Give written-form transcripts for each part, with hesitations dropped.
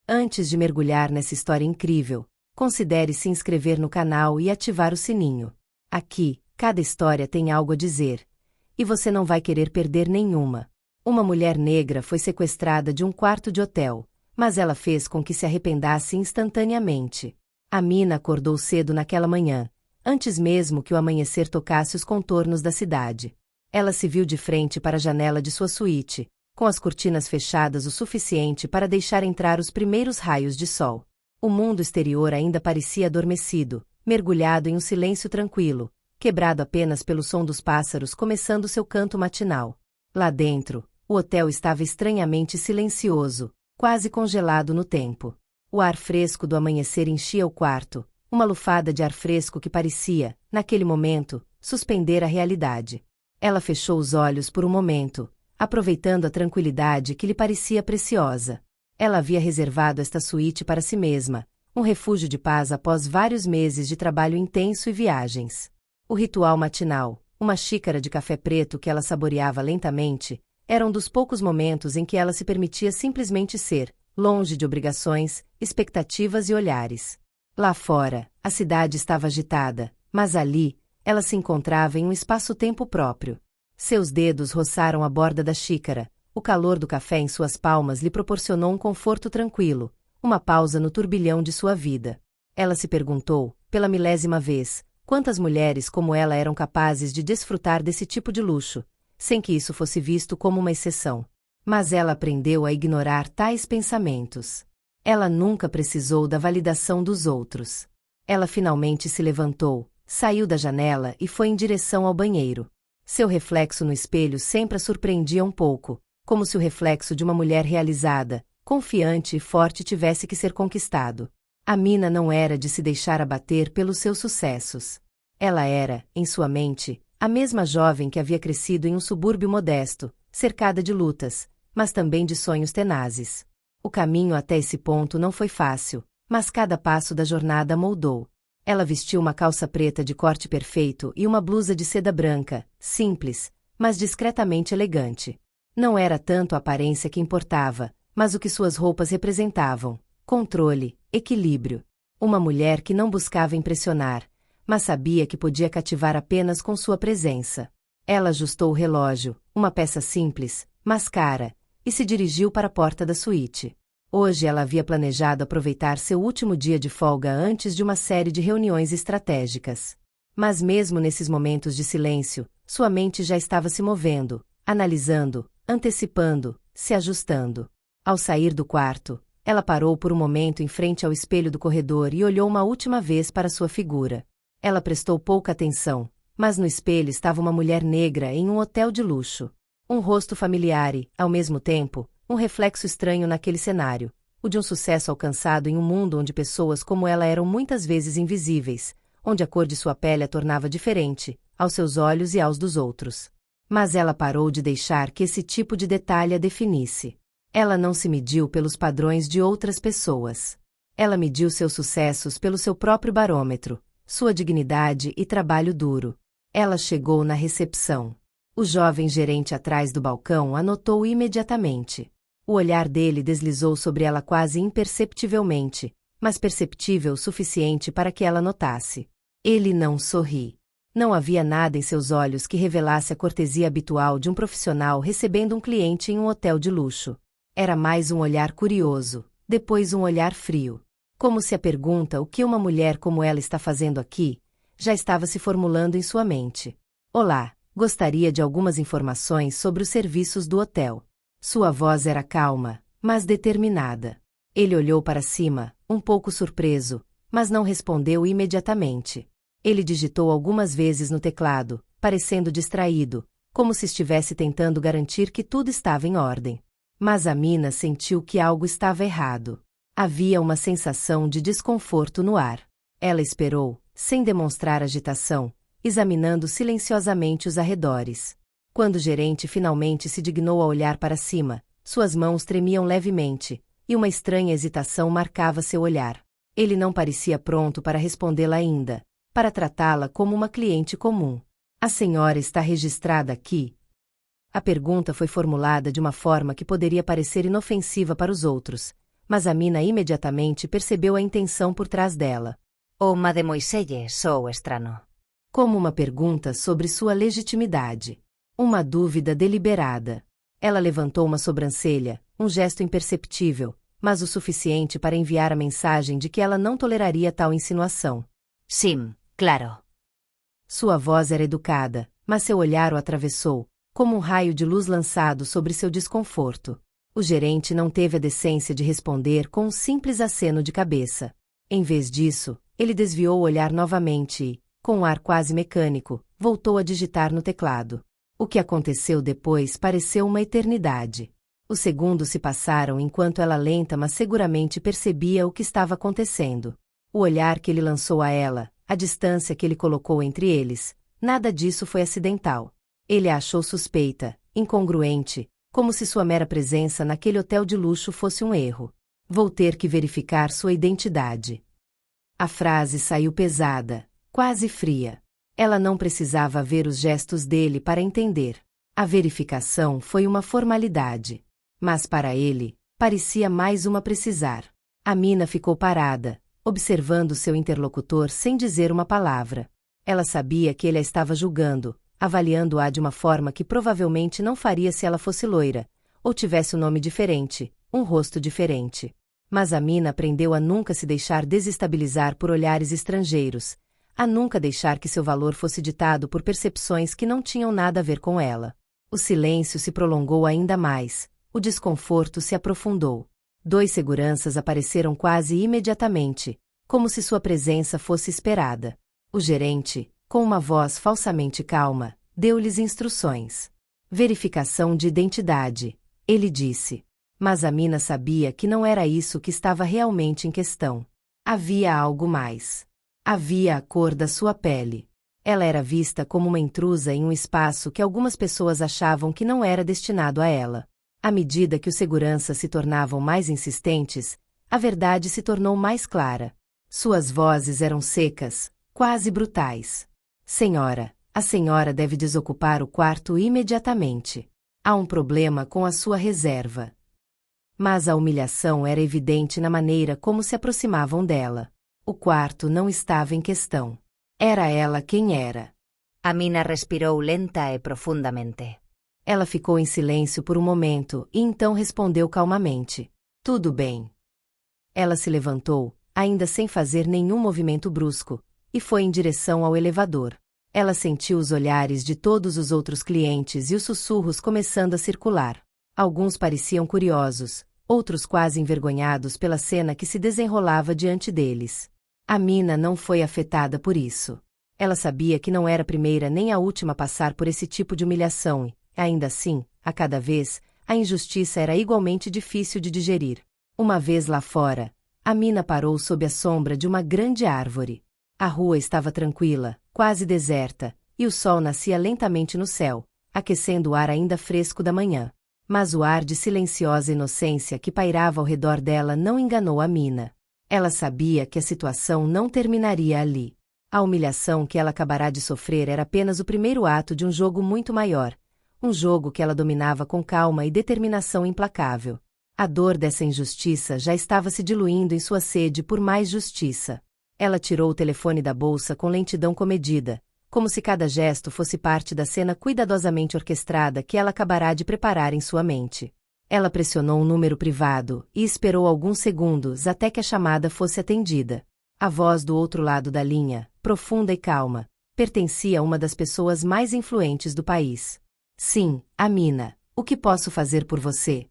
Antes de mergulhar nessa história incrível, considere se inscrever no canal e ativar o sininho. Aqui, cada história tem algo a dizer, e você não vai querer perder nenhuma. Uma mulher negra foi sequestrada de um quarto de hotel, mas ela fez com que se arrependasse instantaneamente. Amina acordou cedo naquela manhã, antes mesmo que o amanhecer tocasse os contornos da cidade. Ela se viu de frente para a janela de sua suíte, com as cortinas fechadas o suficiente para deixar entrar os primeiros raios de sol. O mundo exterior ainda parecia adormecido, mergulhado em um silêncio tranquilo, quebrado apenas pelo som dos pássaros começando seu canto matinal. Lá dentro, o hotel estava estranhamente silencioso, quase congelado no tempo. O ar fresco do amanhecer enchia o quarto, uma lufada de ar fresco que parecia, naquele momento, suspender a realidade. Ela fechou os olhos por um momento, aproveitando a tranquilidade que lhe parecia preciosa. Ela havia reservado esta suíte para si mesma, um refúgio de paz após vários meses de trabalho intenso e viagens. O ritual matinal, uma xícara de café preto que ela saboreava lentamente, era um dos poucos momentos em que ela se permitia simplesmente ser, longe de obrigações, expectativas e olhares. Lá fora, a cidade estava agitada, mas ali, ela se encontrava em um espaço-tempo próprio. Seus dedos roçaram a borda da xícara, o calor do café em suas palmas lhe proporcionou um conforto tranquilo, uma pausa no turbilhão de sua vida. Ela se perguntou, pela milésima vez, quantas mulheres como ela eram capazes de desfrutar desse tipo de luxo, sem que isso fosse visto como uma exceção. Mas ela aprendeu a ignorar tais pensamentos. Ela nunca precisou da validação dos outros. Ela finalmente se levantou, saiu da janela e foi em direção ao banheiro. Seu reflexo no espelho sempre a surpreendia um pouco, como se o reflexo de uma mulher realizada, confiante e forte tivesse que ser conquistado. Amina não era de se deixar abater pelos seus sucessos. Ela era, em sua mente, a mesma jovem que havia crescido em um subúrbio modesto, cercada de lutas, mas também de sonhos tenazes. O caminho até esse ponto não foi fácil, mas cada passo da jornada moldou. Ela vestiu uma calça preta de corte perfeito e uma blusa de seda branca, simples, mas discretamente elegante. Não era tanto a aparência que importava, mas o que suas roupas representavam: controle, equilíbrio. Uma mulher que não buscava impressionar, mas sabia que podia cativar apenas com sua presença. Ela ajustou o relógio, uma peça simples, mas cara, e se dirigiu para a porta da suíte. Hoje ela havia planejado aproveitar seu último dia de folga antes de uma série de reuniões estratégicas. Mas mesmo nesses momentos de silêncio, sua mente já estava se movendo, analisando, antecipando, se ajustando. Ao sair do quarto, ela parou por um momento em frente ao espelho do corredor e olhou uma última vez para sua figura. Ela prestou pouca atenção, mas no espelho estava uma mulher negra em um hotel de luxo. Um rosto familiar e, ao mesmo tempo, um reflexo estranho naquele cenário, o de um sucesso alcançado em um mundo onde pessoas como ela eram muitas vezes invisíveis, onde a cor de sua pele a tornava diferente, aos seus olhos e aos dos outros. Mas ela parou de deixar que esse tipo de detalhe a definisse. Ela não se mediu pelos padrões de outras pessoas. Ela mediu seus sucessos pelo seu próprio barômetro, sua dignidade e trabalho duro. Ela chegou na recepção. O jovem gerente atrás do balcão a notou imediatamente. O olhar dele deslizou sobre ela quase imperceptivelmente, mas perceptível o suficiente para que ela notasse. Ele não sorri. Não havia nada em seus olhos que revelasse a cortesia habitual de um profissional recebendo um cliente em um hotel de luxo. Era mais um olhar curioso, depois um olhar frio. Como se a pergunta "o que uma mulher como ela está fazendo aqui?" já estava se formulando em sua mente. Olá, gostaria de algumas informações sobre os serviços do hotel. Sua voz era calma, mas determinada. Ele olhou para cima, um pouco surpreso, mas não respondeu imediatamente. Ele digitou algumas vezes no teclado, parecendo distraído, como se estivesse tentando garantir que tudo estava em ordem. Mas Amina sentiu que algo estava errado. Havia uma sensação de desconforto no ar. Ela esperou, sem demonstrar agitação, examinando silenciosamente os arredores. Quando o gerente finalmente se dignou a olhar para cima, suas mãos tremiam levemente, e uma estranha hesitação marcava seu olhar. Ele não parecia pronto para respondê-la ainda, para tratá-la como uma cliente comum. A senhora está registrada aqui? A pergunta foi formulada de uma forma que poderia parecer inofensiva para os outros, mas Amina imediatamente percebeu a intenção por trás dela. «O mademoiselle sou estranho». Como uma pergunta sobre sua legitimidade. Uma dúvida deliberada. Ela levantou uma sobrancelha, um gesto imperceptível, mas o suficiente para enviar a mensagem de que ela não toleraria tal insinuação. «Sim, claro». Sua voz era educada, mas seu olhar o atravessou, como um raio de luz lançado sobre seu desconforto. O gerente não teve a decência de responder com um simples aceno de cabeça. Em vez disso, ele desviou o olhar novamente e, com um ar quase mecânico, voltou a digitar no teclado. O que aconteceu depois pareceu uma eternidade. Os segundos se passaram enquanto ela lenta mas seguramente percebia o que estava acontecendo. O olhar que ele lançou a ela, a distância que ele colocou entre eles, nada disso foi acidental. Ele a achou suspeita, incongruente, como se sua mera presença naquele hotel de luxo fosse um erro. Vou ter que verificar sua identidade. A frase saiu pesada, quase fria. Ela não precisava ver os gestos dele para entender. A verificação foi uma formalidade. Mas para ele, parecia mais uma precisar. Amina ficou parada, observando seu interlocutor sem dizer uma palavra. Ela sabia que ele a estava julgando, avaliando-a de uma forma que provavelmente não faria se ela fosse loira, ou tivesse um nome diferente, um rosto diferente. Mas Amina aprendeu a nunca se deixar desestabilizar por olhares estrangeiros, a nunca deixar que seu valor fosse ditado por percepções que não tinham nada a ver com ela. O silêncio se prolongou ainda mais, o desconforto se aprofundou. 2 seguranças apareceram quase imediatamente, como se sua presença fosse esperada. O gerente, com uma voz falsamente calma, deu-lhes instruções. Verificação de identidade, ele disse. Mas Amina sabia que não era isso que estava realmente em questão. Havia algo mais. Havia a cor da sua pele. Ela era vista como uma intrusa em um espaço que algumas pessoas achavam que não era destinado a ela. À medida que os seguranças se tornavam mais insistentes, a verdade se tornou mais clara. Suas vozes eram secas, quase brutais. Senhora, a senhora deve desocupar o quarto imediatamente. Há um problema com a sua reserva. Mas a humilhação era evidente na maneira como se aproximavam dela. O quarto não estava em questão. Era ela quem era. Amina respirou lenta e profundamente. Ela ficou em silêncio por um momento e então respondeu calmamente. Tudo bem. Ela se levantou, ainda sem fazer nenhum movimento brusco, e foi em direção ao elevador. Ela sentiu os olhares de todos os outros clientes e os sussurros começando a circular. Alguns pareciam curiosos, outros quase envergonhados pela cena que se desenrolava diante deles. Amina não foi afetada por isso. Ela sabia que não era a primeira nem a última a passar por esse tipo de humilhação e, ainda assim, a cada vez, a injustiça era igualmente difícil de digerir. Uma vez lá fora, Amina parou sob a sombra de uma grande árvore. A rua estava tranquila, quase deserta, e o sol nascia lentamente no céu, aquecendo o ar ainda fresco da manhã. Mas o ar de silenciosa inocência que pairava ao redor dela não enganou Amina. Ela sabia que a situação não terminaria ali. A humilhação que ela acabará de sofrer era apenas o primeiro ato de um jogo muito maior, um jogo que ela dominava com calma e determinação implacável. A dor dessa injustiça já estava se diluindo em sua sede por mais justiça. Ela tirou o telefone da bolsa com lentidão comedida, como se cada gesto fosse parte da cena cuidadosamente orquestrada que ela acabará de preparar em sua mente. Ela pressionou um número privado e esperou alguns segundos até que a chamada fosse atendida. A voz do outro lado da linha, profunda e calma, pertencia a uma das pessoas mais influentes do país. Sim, Amina, o que posso fazer por você?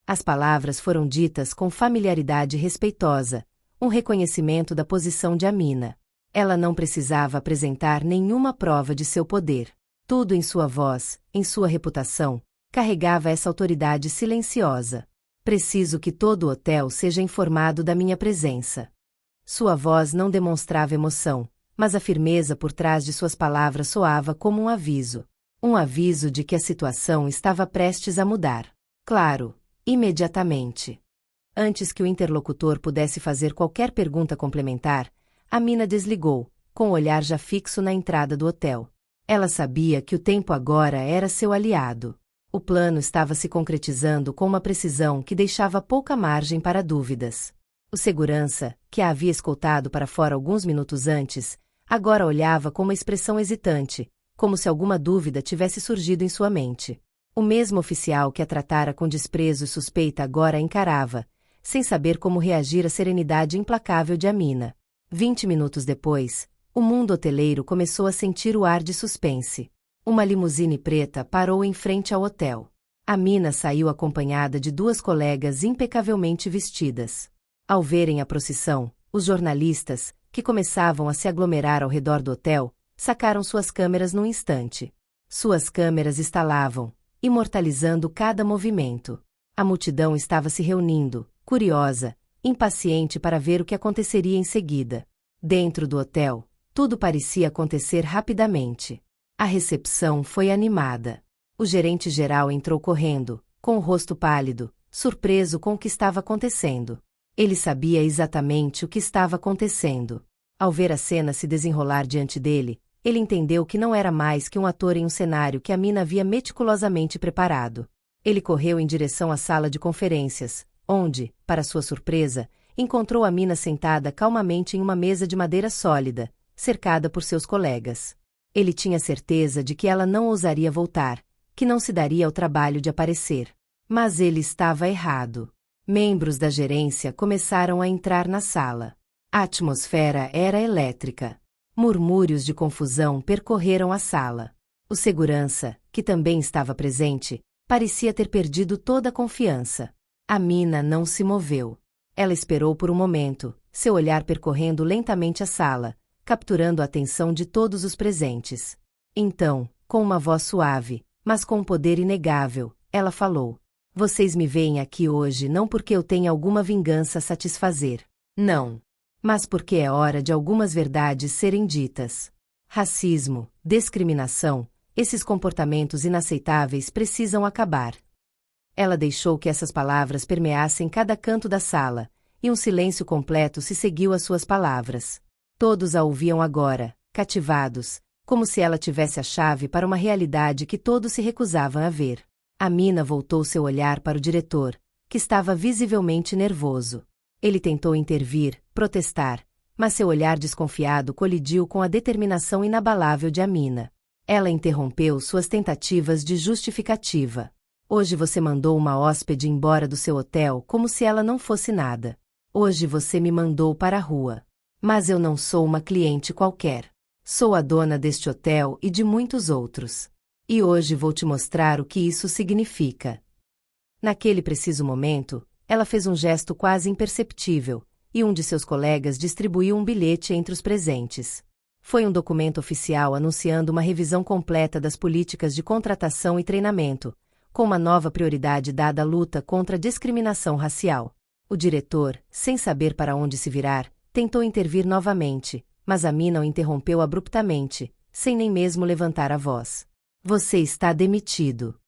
As palavras foram ditas com familiaridade respeitosa, um reconhecimento da posição de Amina. Ela não precisava apresentar nenhuma prova de seu poder. Tudo em sua voz, em sua reputação, carregava essa autoridade silenciosa. Preciso que todo o hotel seja informado da minha presença. Sua voz não demonstrava emoção, mas a firmeza por trás de suas palavras soava como um aviso. Um aviso de que a situação estava prestes a mudar. Claro, imediatamente. Antes que o interlocutor pudesse fazer qualquer pergunta complementar, Amina desligou, com o olhar já fixo na entrada do hotel. Ela sabia que o tempo agora era seu aliado. O plano estava se concretizando com uma precisão que deixava pouca margem para dúvidas. O segurança, que a havia escoltado para fora alguns minutos antes, agora olhava com uma expressão hesitante, como se alguma dúvida tivesse surgido em sua mente. O mesmo oficial que a tratara com desprezo e suspeita agora a encarava, sem saber como reagir à serenidade implacável de Amina. 20 minutos depois, o mundo hoteleiro começou a sentir o ar de suspense. Uma limusine preta parou em frente ao hotel. Amina saiu acompanhada de 2 colegas impecavelmente vestidas. Ao verem a procissão, os jornalistas, que começavam a se aglomerar ao redor do hotel, sacaram suas câmeras num instante. Suas câmeras estalavam, imortalizando cada movimento. A multidão estava se reunindo, curiosa, impaciente para ver o que aconteceria em seguida. Dentro do hotel, tudo parecia acontecer rapidamente. A recepção foi animada. O gerente-geral entrou correndo, com o rosto pálido, surpreso com o que estava acontecendo. Ele sabia exatamente o que estava acontecendo. Ao ver a cena se desenrolar diante dele, ele entendeu que não era mais que um ator em um cenário que Amina havia meticulosamente preparado. Ele correu em direção à sala de conferências, onde, para sua surpresa, encontrou Amina sentada calmamente em uma mesa de madeira sólida, cercada por seus colegas. Ele tinha certeza de que ela não ousaria voltar, que não se daria ao trabalho de aparecer. Mas ele estava errado. Membros da gerência começaram a entrar na sala. A atmosfera era elétrica. Murmúrios de confusão percorreram a sala. O segurança, que também estava presente, parecia ter perdido toda a confiança. Amina não se moveu. Ela esperou por um momento, seu olhar percorrendo lentamente a sala, capturando a atenção de todos os presentes. Então, com uma voz suave, mas com um poder inegável, ela falou: "Vocês me veem aqui hoje não porque eu tenha alguma vingança a satisfazer. Não. Mas porque é hora de algumas verdades serem ditas. Racismo, discriminação, esses comportamentos inaceitáveis precisam acabar." Ela deixou que essas palavras permeassem cada canto da sala, e um silêncio completo se seguiu às suas palavras. Todos a ouviam agora, cativados, como se ela tivesse a chave para uma realidade que todos se recusavam a ver. Amina voltou seu olhar para o diretor, que estava visivelmente nervoso. Ele tentou intervir, protestar, mas seu olhar desconfiado colidiu com a determinação inabalável de Amina. Ela interrompeu suas tentativas de justificativa. "Hoje você mandou uma hóspede embora do seu hotel como se ela não fosse nada. Hoje você me mandou para a rua. Mas eu não sou uma cliente qualquer. Sou a dona deste hotel e de muitos outros. E hoje vou te mostrar o que isso significa." Naquele preciso momento, ela fez um gesto quase imperceptível, e um de seus colegas distribuiu um bilhete entre os presentes. Foi um documento oficial anunciando uma revisão completa das políticas de contratação e treinamento, com uma nova prioridade dada à luta contra a discriminação racial. O diretor, sem saber para onde se virar, tentou intervir novamente, mas Amina o interrompeu abruptamente, sem nem mesmo levantar a voz. "Você está demitido."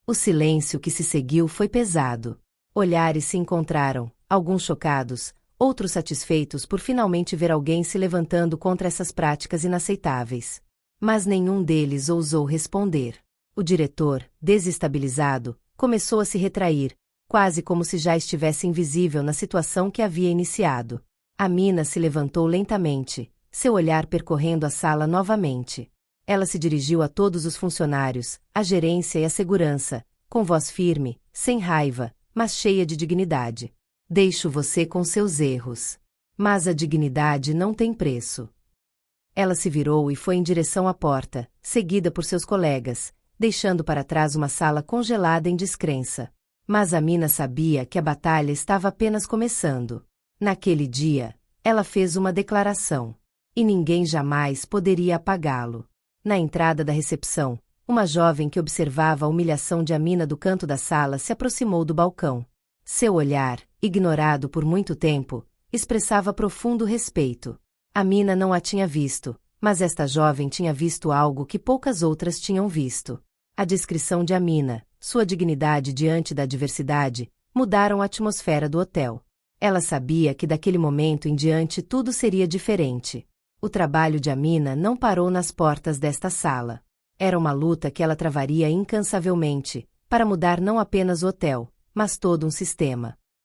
O silêncio que se seguiu foi pesado. Olhares se encontraram, alguns chocados, outros satisfeitos por finalmente ver alguém se levantando contra essas práticas inaceitáveis. Mas nenhum deles ousou responder. O diretor, desestabilizado, começou a se retrair, quase como se já estivesse invisível na situação que havia iniciado. Amina se levantou lentamente, seu olhar percorrendo a sala novamente. Ela se dirigiu a todos os funcionários, a gerência e a segurança, com voz firme, sem raiva, mas cheia de dignidade. "Deixo você com seus erros. Mas a dignidade não tem preço." Ela se virou e foi em direção à porta, seguida por seus colegas, deixando para trás uma sala congelada em descrença. Mas Amina sabia que a batalha estava apenas começando. Naquele dia, ela fez uma declaração. E ninguém jamais poderia apagá-lo. Na entrada da recepção, uma jovem que observava a humilhação de Amina do canto da sala se aproximou do balcão. Seu olhar, ignorado por muito tempo, expressava profundo respeito. Amina não a tinha visto, mas esta jovem tinha visto algo que poucas outras tinham visto. A descrição de Amina, sua dignidade diante da adversidade, mudaram a atmosfera do hotel. Ela sabia que daquele momento em diante tudo seria diferente. O trabalho de Amina não parou nas portas desta sala. Era uma luta que ela travaria incansavelmente, para mudar não apenas o hotel, mas todo um sistema.